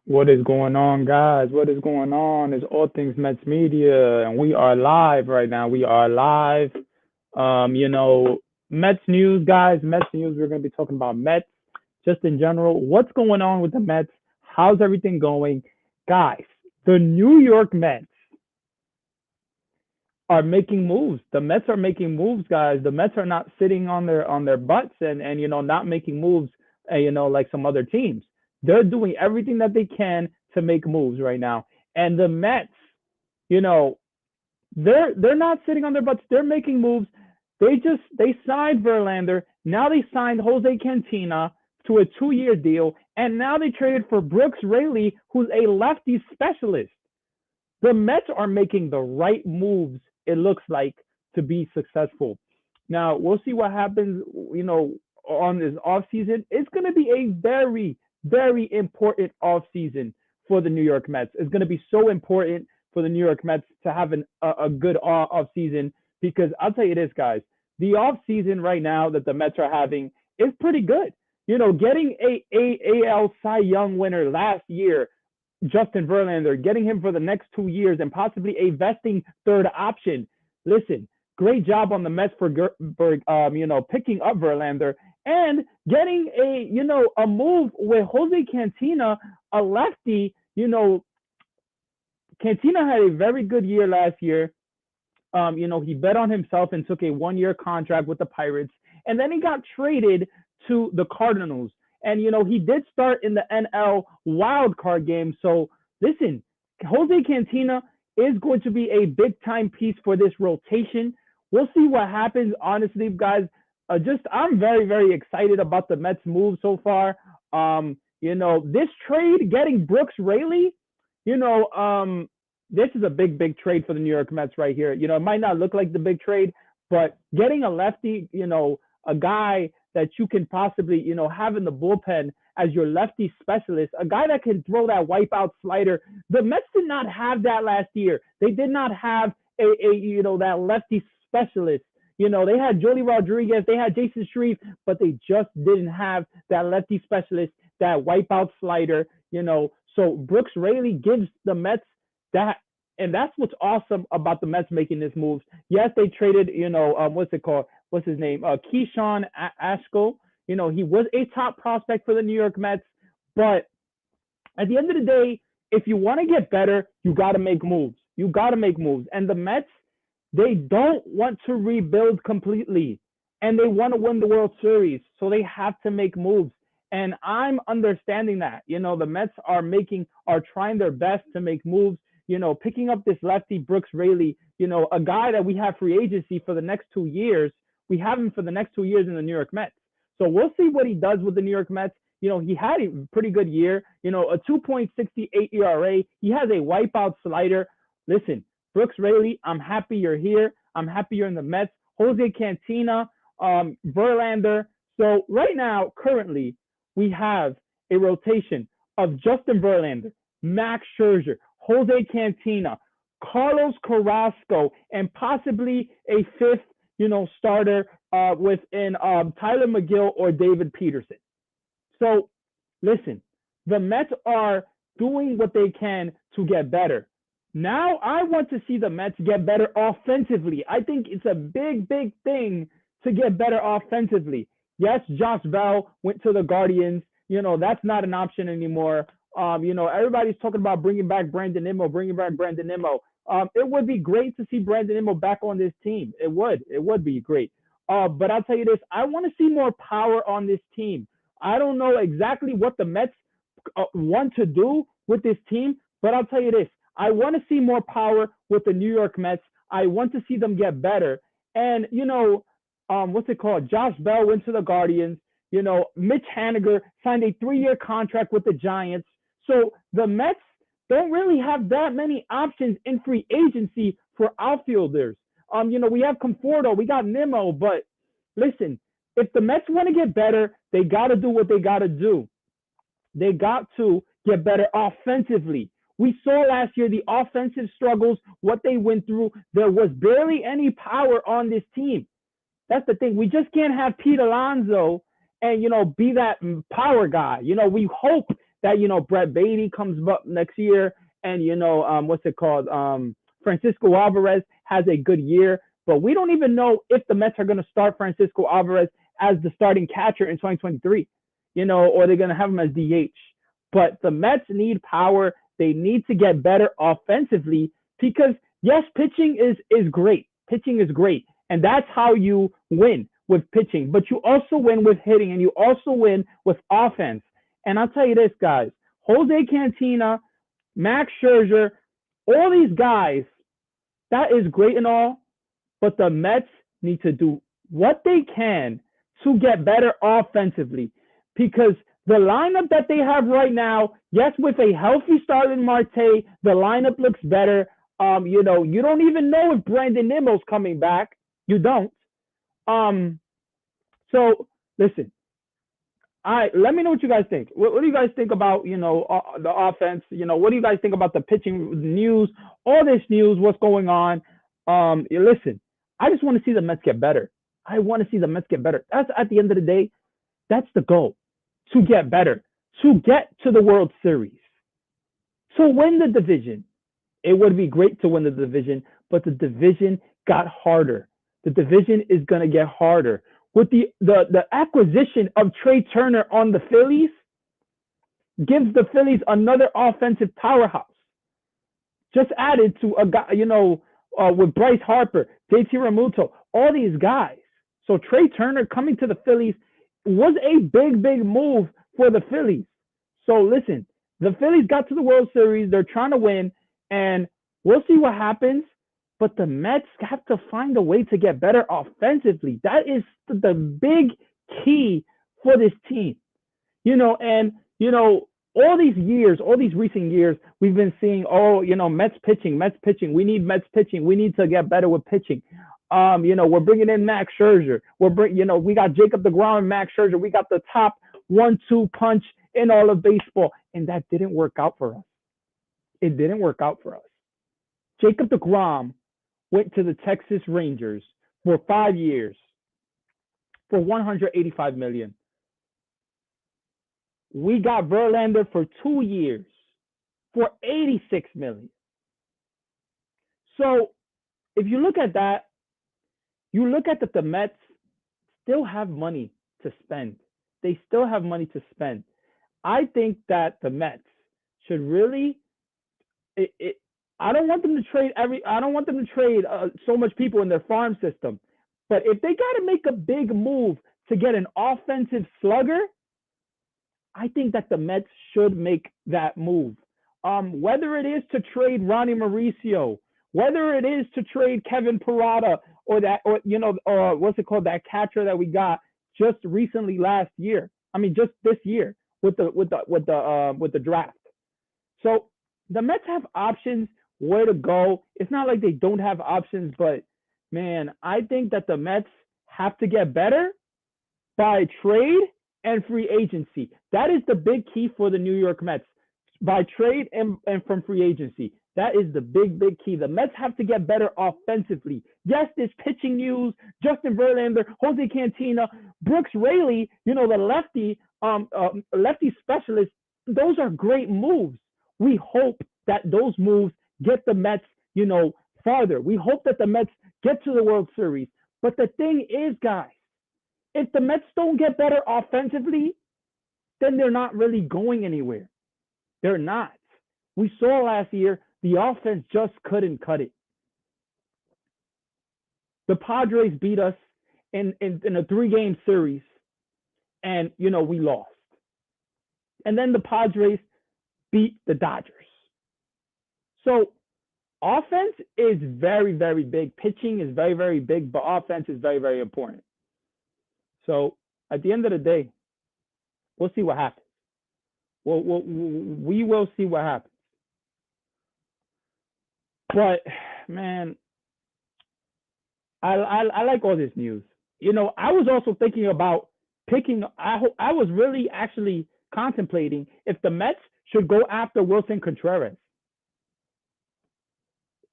What is going on, guys? What is going on? It's All Things Mets Media, and we are live right now. We are live. Um, you know, Mets news, guys. Mets news. We're going to be talking about Mets just in general. What's going on with the Mets? How's everything going, guys? The New York Mets are making moves. The Mets are making moves, guys. The Mets are not sitting on their butts and not making moves. Like some other teams. They're doing everything that they can to make moves right now. And the Mets, you know, they're not sitting on their butts. They're making moves. They signed Verlander. Now they signed Jose Cantina to a 2-year deal, and now they traded for Brooks Raley, who's a lefty specialist. The Mets are making the right moves, it looks like, to be successful. Now, we'll see what happens, on this offseason. It's going to be a very, very important offseason for the New York Mets. It's going to be so important for the New York Mets to have a good offseason because I'll tell you this, guys. The offseason right now that the Mets are having is pretty good. Getting a AL Cy Young winner last year, Justin Verlander, getting him for the next 2 years and possibly a vesting third option. Listen, great job on the Mets for picking up Verlander and getting a move with Jose Cantina, a lefty. Cantina had a very good year last year. He bet on himself and took a 1-year contract with the Pirates, and then he got traded to the Cardinals. And he did start in the NL wild card game. So listen, Jose Cantina is going to be a big time piece for this rotation. We'll see what happens. Honestly, guys, I'm very very excited about the Mets move so far. This trade getting Brooks Raley, you know, this is a big, big trade for the New York Mets right here. It might not look like the big trade, but getting a lefty, a guy that you can possibly, have in the bullpen as your lefty specialist, a guy that can throw that wipeout slider. The Mets did not have that last year. They did not have that lefty specialist. They had Joely Rodriguez, they had Jason Shreve, but they just didn't have that lefty specialist, that wipeout slider. So Brooks Raley gives the Mets that, and that's what's awesome about the Mets making this move. Yes, they traded, what's it called? What's his name? Keyshawn Ashko. He was a top prospect for the New York Mets, but at the end of the day, if you want to get better, you got to make moves. You got to make moves. And the Mets, they don't want to rebuild completely, and they want to win the World Series, so they have to make moves. And I'm understanding that. The Mets are trying their best to make moves. Picking up this lefty Brooks Raley, a guy that we have free agency for the next 2 years. We have him for the next 2 years in the New York Mets. So we'll see what he does with the New York Mets. He had a pretty good year, a 2.68 ERA. He has a wipeout slider. Listen, Brooks Raley, I'm happy you're here. I'm happy you're in the Mets. Jose Cantina, Verlander. So right now, currently, we have a rotation of Justin Verlander, Max Scherzer, Jose Cantina, Carlos Carrasco, and possibly a fifth, starter within Tyler McGill or David Peterson. So, listen, the Mets are doing what they can to get better. Now, I want to see the Mets get better offensively. I think it's a big, big thing to get better offensively. Yes, Josh Bell went to the Guardians. That's not an option anymore. Everybody's talking about bringing back Brandon Nimmo. It would be great to see Brandon Nimmo back on this team. It would be great. But I'll tell you this, I want to see more power on this team. I don't know exactly what the Mets want to do with this team, but I'll tell you this, I want to see more power with the New York Mets. I want to see them get better. And, what's it called? Josh Bell went to the Guardians. Mitch Haniger signed a 3-year contract with the Giants. So the Mets don't really have that many options in free agency for outfielders. We have Conforto, we got Nimmo, but listen, if the Mets want to get better, they got to do what they got to do. They got to get better offensively. We saw last year the offensive struggles, what they went through. There was barely any power on this team. That's the thing. We just can't have Pete Alonso and, be that power guy. We hope that Brett Beatty comes up next year, and what's it called? Francisco Alvarez has a good year, but we don't even know if the Mets are going to start Francisco Alvarez as the starting catcher in 2023, or they're going to have him as DH. But the Mets need power. They need to get better offensively because yes, pitching is great. Pitching is great, and that's how you win with pitching. But you also win with hitting, and you also win with offense. And I'll tell you this, guys: Jose Cantina, Max Scherzer, all these guys. That is great and all, but the Mets need to do what they can to get better offensively because the lineup that they have right now, yes, with a healthy Starling Marte, the lineup looks better. You don't even know if Brandon Nimmo's coming back. You don't. So listen, let me know what you guys think. What do you guys think about the offense? What do you guys think about the pitching news? All this news, what's going on? Listen, I just want to see the Mets get better. I want to see the Mets get better. That's at the end of the day, that's the goal, to get better, to get to the World Series, to win the division. It would be great to win the division, but the division got harder. The division is going to get harder. With the acquisition of Trey Turner on the Phillies, gives the Phillies another offensive powerhouse. Just added to a guy, with Bryce Harper, JT Realmuto, all these guys. So Trey Turner coming to the Phillies was a big, big move for the Phillies. So listen, the Phillies got to the World Series. They're trying to win, and we'll see what happens. But the Mets have to find a way to get better offensively. That is the big key for this team. All these years, all these recent years, we've been seeing, Mets pitching. We need Mets pitching. We need to get better with pitching. We're bringing in Max Scherzer. We got Jacob deGrom and Max Scherzer. We got the top 1-2 punch in all of baseball. And that didn't work out for us. It didn't work out for us. Jacob deGrom went to the Texas Rangers for 5 years for $185 million. We got Verlander for 2 years for $86 million. So if you look at that, you look at that the Mets still have money to spend. They still have money to spend. I think that the Mets should really I don't want them to trade so much people in their farm system. But if they got to make a big move to get an offensive slugger, I think that the Mets should make that move. Whether it is to trade Ronnie Mauricio, whether it is to trade Kevin Parada, or what's it called, that catcher that we got just recently last year. I mean, just this year with the draft. So the Mets have options where to go. It's not like they don't have options, but man, I think that the Mets have to get better by trade and free agency. That is the big key for the New York Mets. By trade and from free agency. That is the big, big key. The Mets have to get better offensively. Yes, there's pitching news. Justin Verlander, Jose Cantina, Brooks Raley, the lefty specialist. Those are great moves. We hope that those moves get the Mets, farther. We hope that the Mets get to the World Series. But the thing is, guys, if the Mets don't get better offensively, then they're not really going anywhere. They're not. We saw last year, the offense just couldn't cut it. The Padres beat us in a 3-game series, and, we lost. And then the Padres beat the Dodgers. So offense is very, very big. Pitching is very, very big, but offense is very, very important. So at the end of the day, we'll see what happens. We will see what happens. But man, I like all this news. I was also thinking about picking. I was really actually contemplating if the Mets should go after Wilson Contreras.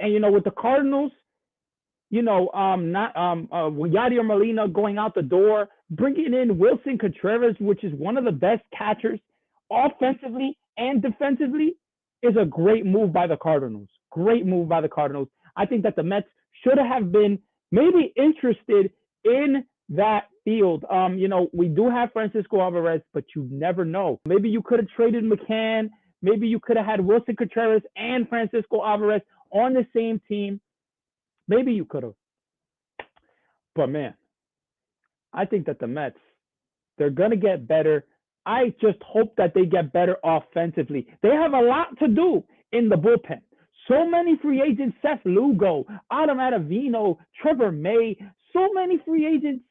And with the Cardinals, Yadier Molina going out the door, bringing in Wilson Contreras, which is one of the best catchers offensively and defensively, is a great move by the Cardinals. Great move by the Cardinals. I think that the Mets should have been maybe interested in that field. We do have Francisco Alvarez, but you never know. Maybe you could have traded McCann. Maybe you could have had Wilson Contreras and Francisco Alvarez on the same team. Maybe you could have. But man, I think that the Mets, they're going to get better. I just hope that they get better offensively. They have a lot to do in the bullpen. So many free agents, Seth Lugo, Adam Ottavino, Trevor May, so many free agents.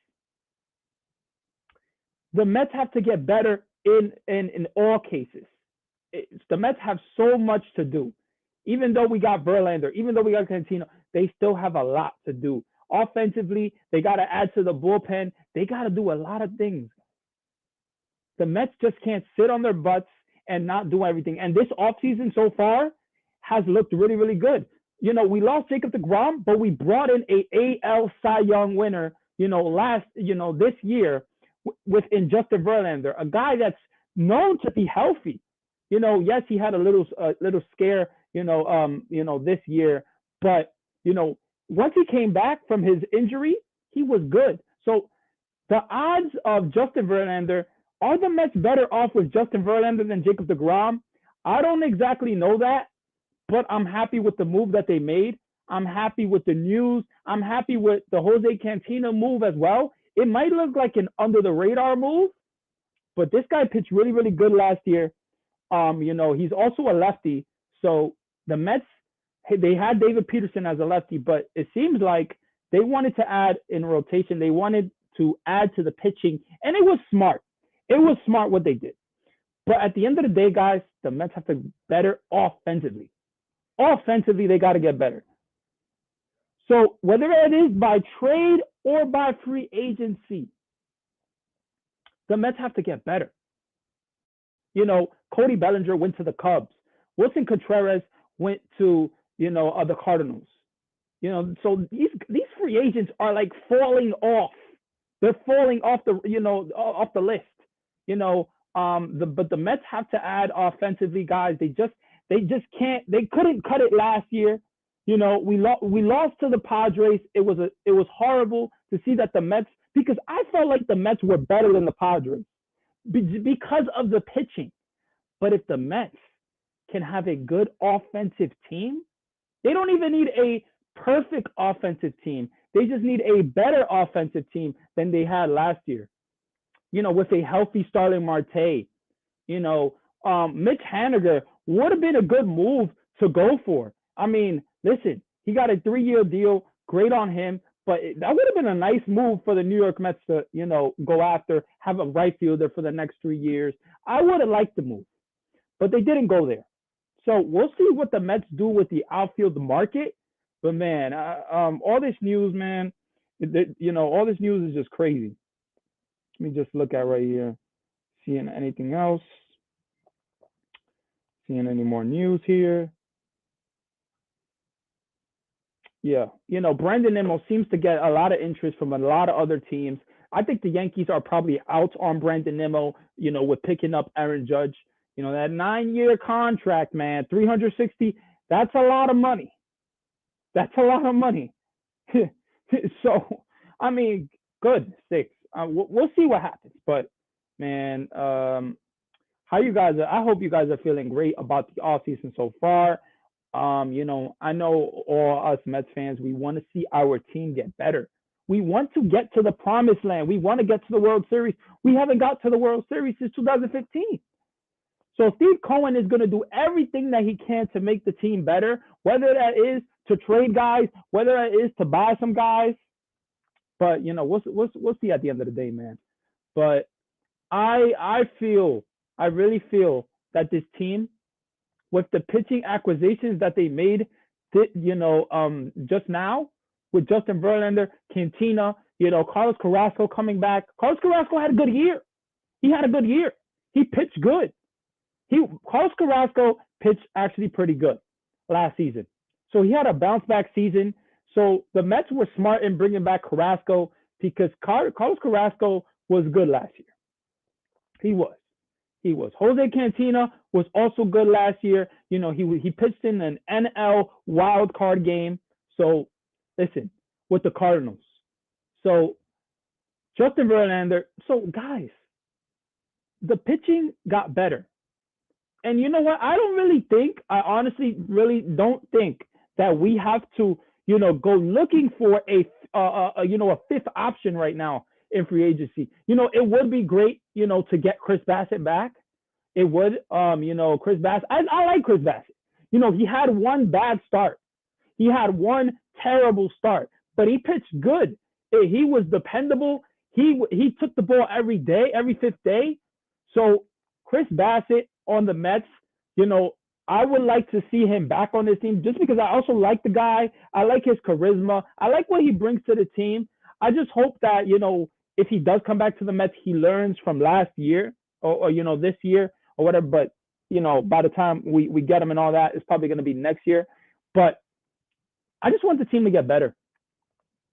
The Mets have to get better in all cases. The Mets have so much to do. Even though we got Verlander, even though we got Cantino, they still have a lot to do. Offensively, they got to add to the bullpen. They got to do a lot of things. The Mets just can't sit on their butts and not do everything. And this offseason so far has looked really, really good. We lost Jacob deGrom, but we brought in a AL Cy Young winner, this year within Justin Verlander, a guy that's known to be healthy. Yes, he had a little scare, this year, but once he came back from his injury, he was good. So the odds of Justin Verlander, are the Mets better off with Justin Verlander than Jacob deGrom? I don't exactly know that, but I'm happy with the move that they made. I'm happy with the news. I'm happy with the Jose Cantina move as well. It might look like an under-the-radar move, but this guy pitched really, really good last year. He's also a lefty. So the Mets, they had David Peterson as a lefty, but it seems like they wanted to add in rotation. They wanted to add to the pitching, and it was smart. It was smart what they did. But at the end of the day, guys, the Mets have to get better offensively. Offensively, they got to get better. So whether it is by trade or by free agency, the Mets have to get better. Cody Bellinger went to the Cubs. Wilson Contreras went to, the Cardinals. So these free agents are like falling off. They're falling off off the list. But the Mets have to add offensively, guys. They just can't. They couldn't cut it last year. We lost to the Padres. It was horrible to see that the Mets, because I felt like the Mets were better than the Padres because of the pitching. But if the Mets can have a good offensive team, they don't even need a perfect offensive team. They just need a better offensive team than they had last year. With a healthy Starling Marte, Mitch Haniger would have been a good move to go for. I mean, listen, he got a 3-year deal. Great on him. But that would have been a nice move for the New York Mets to, go after, have a right fielder for the next 3 years. I would have liked the move, but they didn't go there. So we'll see what the Mets do with the outfield market. But, man, all this news, man, all this news is just crazy. Let me just look at right here. Seeing anything else? Seeing any more news here? Yeah. Brandon Nimmo seems to get a lot of interest from a lot of other teams. I think the Yankees are probably out on Brandon Nimmo, with picking up Aaron Judge. That 9-year contract, man, 360, that's a lot of money. That's a lot of money. So, I mean, good, 6. We'll see what happens. But, man, how you guys I hope you guys are feeling great about the offseason so far. I know all us Mets fans, we want to see our team get better. We want to get to the promised land. We want to get to the World Series. We haven't got to the World Series since 2015. So Steve Cohen is going to do everything that he can to make the team better, whether that is to trade guys, whether that is to buy some guys. But, we'll see at the end of the day, man. But I really feel that this team, with the pitching acquisitions that they made, just now, with Justin Verlander, Cantina, Carlos Carrasco coming back. Carlos Carrasco had a good year. He had a good year. He pitched good. Carlos Carrasco pitched actually pretty good last season. So he had a bounce back season. So the Mets were smart in bringing back Carrasco because Carlos Carrasco was good last year. He was. He was. Jose Cantina was also good last year. He pitched in an NL wild card game. So listen, with the Cardinals. So Justin Verlander. So guys, the pitching got better. And you know what? I honestly really don't think that we have to, go looking for a fifth option right now in free agency. It would be great, to get Chris Bassett back. It would, Chris Bassett. I like Chris Bassett. He had one bad start. He had one terrible start, but he pitched good. He was dependable. He took the ball every day, every fifth day. So Chris Bassett on the Mets, I would like to see him back on this team just because I also like the guy. I like his charisma. I like what he brings to the team. I just hope that, if he does come back to the Mets, he learns from last year or this year or whatever. But, by the time we get him and all that, it's probably going to be next year. But I just want the team to get better.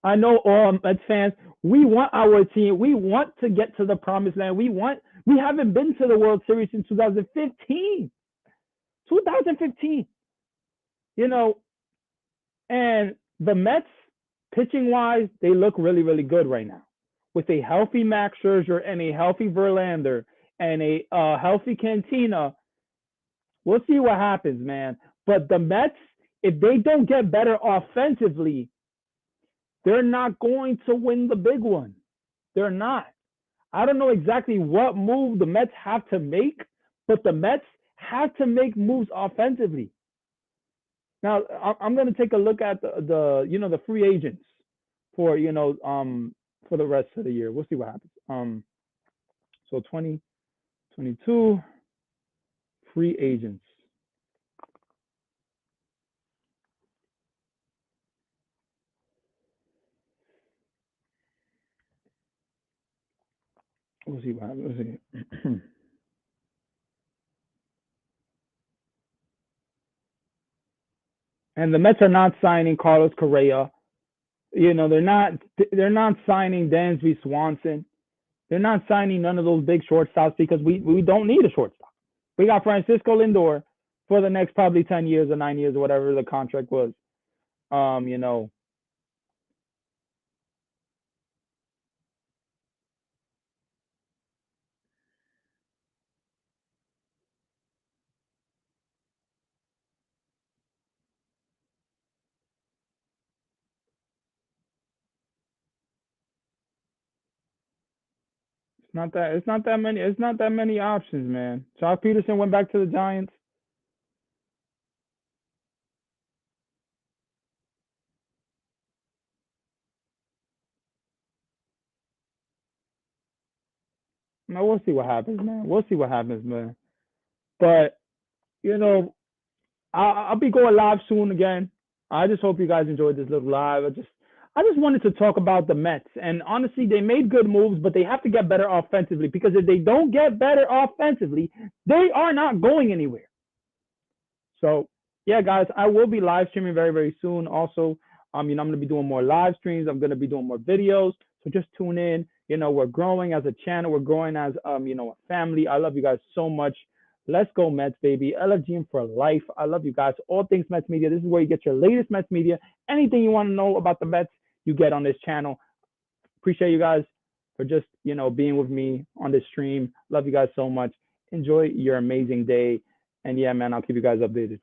I know all Mets fans, we want our team. We want to get to the promised land. We haven't been to the World Series since 2015. 2015. And the Mets, pitching wise, they look really, really good right now. With a healthy Max Scherzer and a healthy Verlander and a healthy Cantina, we'll see what happens, man. But the Mets, if they don't get better offensively, they're not going to win the big one. They're not. I don't know exactly what move the Mets have to make, but the Mets have to make moves offensively. Now, I'm going to take a look at the free agents for for the rest of the year. We'll see what happens. So 2022 free agents. We'll see what happens. We'll see. And the Mets are not signing Carlos Correa. They're not signing Dansby Swanson. They're not signing none of those big shortstops because we don't need a shortstop. We got Francisco Lindor for the next probably 10 years or 9 years or whatever the contract was. Um, you know, it's not that many options, man. Josh Peterson went back to the Giants. No, we'll see what happens, man. We'll see what happens, man. But you know, I'll be going live soon again. I just hope you guys enjoyed this little live. I just wanted to talk about the Mets. And honestly, they made good moves, but they have to get better offensively because if they don't get better offensively, they are not going anywhere. So, yeah, guys, I will be live streaming very, very soon. Also, I'm going to be doing more live streams. I'm going to be doing more videos. So just tune in. We're growing as a channel. We're growing as, a family. I love you guys so much. Let's go Mets, baby. LFGM for life. I love you guys. All things Mets media. This is where you get your latest Mets media. Anything you want to know about the Mets, you get on this channel. Appreciate you guys for just, being with me on this stream. Love you guys so much. Enjoy your amazing day. And yeah, man, I'll keep you guys updated.